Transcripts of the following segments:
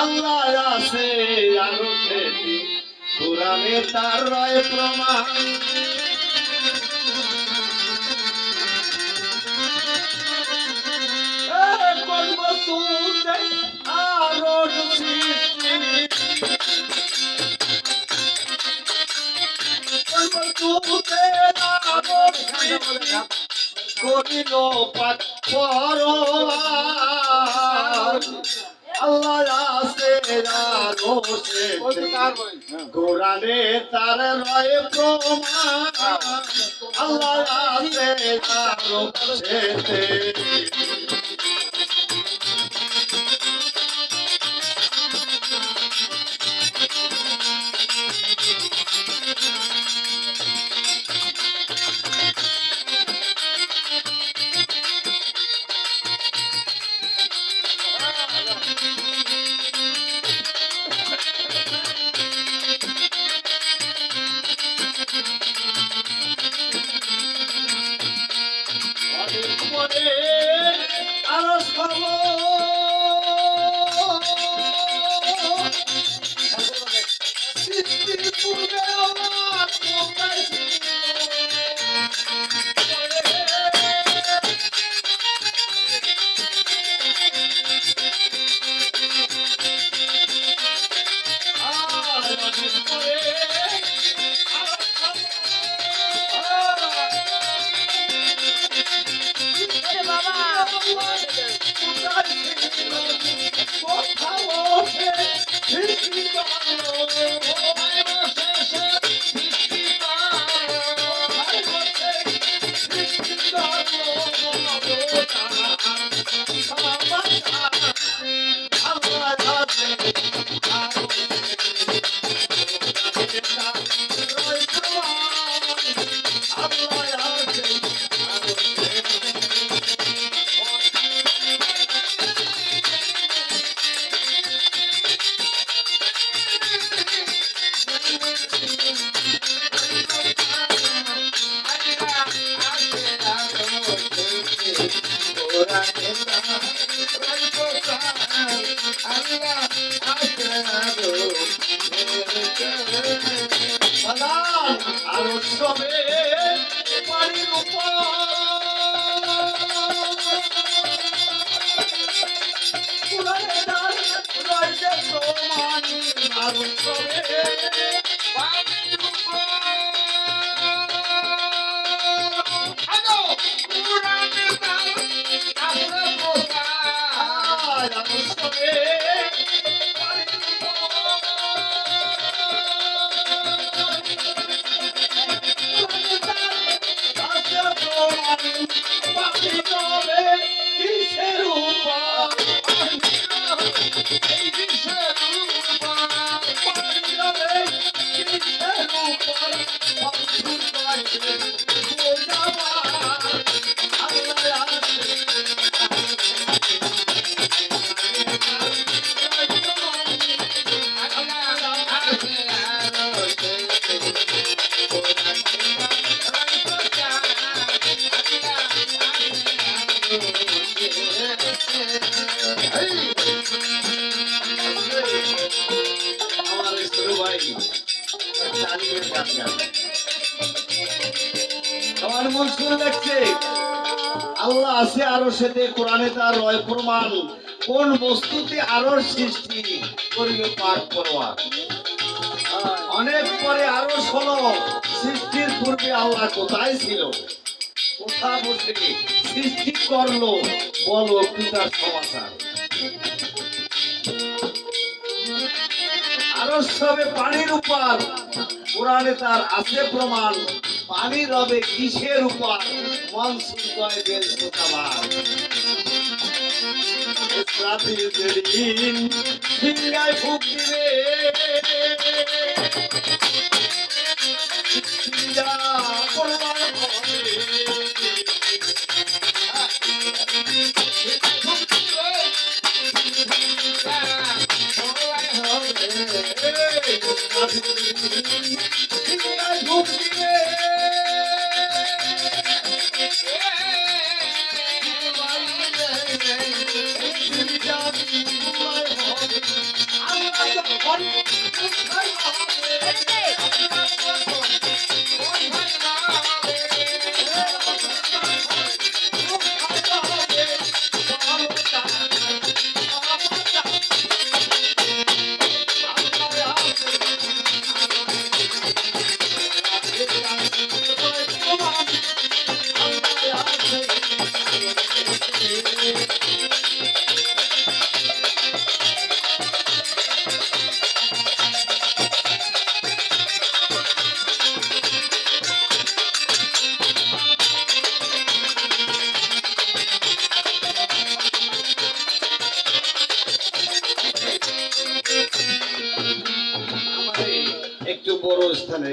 আল্লাহ আছে আরো সেটি কোরআনে তার রয় প্রমাণ। কোন বস্তুতে আরো সৃষ্টি, কোন বস্তুতে আরো সৃষ্টি করিল পাক পরোয়ার। আল্লাহ আছে আরো সেটি কোরআনে তার রয় প্রমাণ। আল্লাহ আছে আরো সেটি। মনে আরো সর্ব সৃষ্টির পূর্বে আর সবে পানির উপর রয়েছে প্রমাণ। আর সবে পানির উপর আমার মন শুনে দেখছে আল্লাহ আছে আরো সেতে কোরআনে তার রয় প্রমাণ। কোন বস্তুতে আরো সৃষ্টি করিবে পাক পরোয়ার। অনেক পরে আরো হলো, সৃষ্টির পূর্বে আল্লাহ কোথায় ছিল, কোথা বসে সৃষ্টি করলো, বলো পিতার সমাচার। আরো সবে পানির উপর কোরআনে তার আছে প্রমাণ। পানি রবে কিসের উপর, মনসুর কয় বেল সোতাবার। ইসরাফিল যেদিন সিংহায় ফুঁক দিবে, সিংহা প্রমাণ হবে। সিংহায় ফুঁক দিবে, বড় স্থানে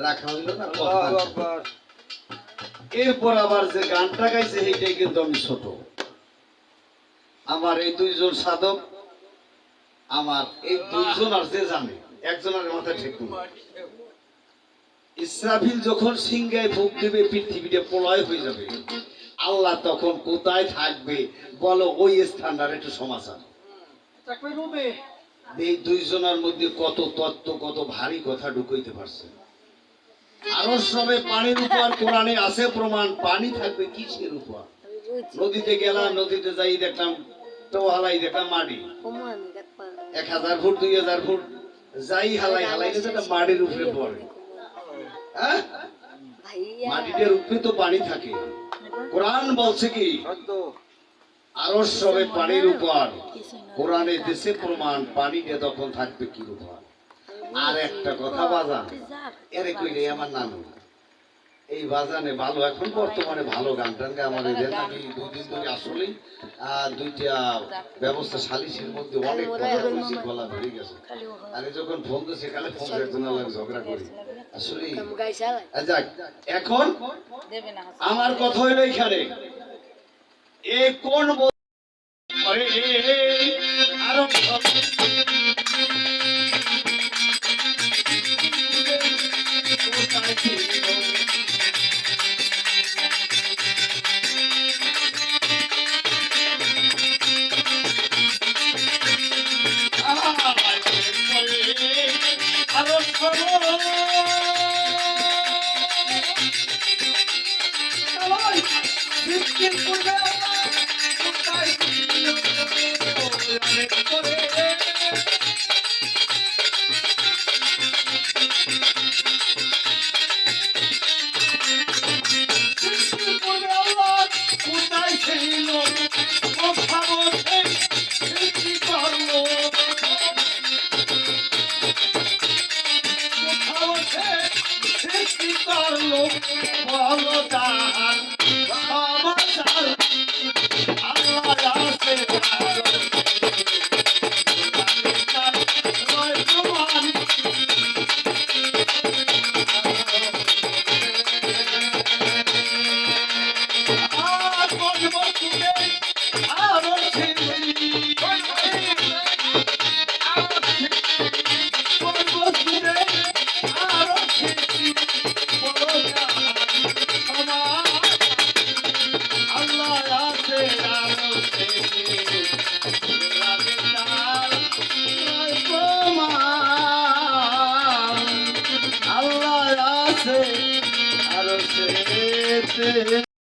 রাখা হইল না কথা। এরপর আবার যে গানটা গাইছে সেইটাই কিন্তু আমি ছোট। আমার এই দুইজন সাধক, আমার এই দুইজন আর যে জানে, একজনের মাথা ঠিক নেই। ইসরাফিল যখন সিংহায় ফুঁক দেবে পৃথিবীটা প্রলয় হয়ে যাবে, আল্লাহ তখন কোথায় থাকবে বলো? ওই স্থানটার একটু সমাচার। এই দুইজনের মধ্যে কত তত্ত্ব, কত ভারী কথা ঢুকাইতে পারছে। আরো সবে পানির উপর কোরআনে আছে প্রমাণ। পানি থাকবে কিসের উপর? নদীতে গেলাম, নদীতে যাই দেখলাম হালাই, দেখলাম মাটি 1000 ফুট 2000 ফুট যাই হালাই হালাই সেটা মাটির উপরে পড়ে। হ্যাঁ, মাটিটার উপরে তো পানি থাকে। কোরআন বলছে কি আরো সবে পানির উপর, কোরআনে দেশে প্রমাণ পানিটা তখন থাকবে কি উপর। আর একটা কথা বাজান, এরে কইলে আমার নানু এই বাজানে ভালো, এখন বর্তমানে ভালো গান টান গায় আমার এদের। আমি 2 দিন ধরে আসলে দুইটা ব্যবস্থা সালিশের মধ্যে অনেক কথা বলছি, গলা ধরে গেছে। আর যখন ফোন তো সেখানে ফোন একজন ঝগড়া করি আসলে। যাক, এখন আমার কথা হইল এখানে এ কোন আরো বলো তার সমাচার। আল্লাহ আছে আল্লাহ আছে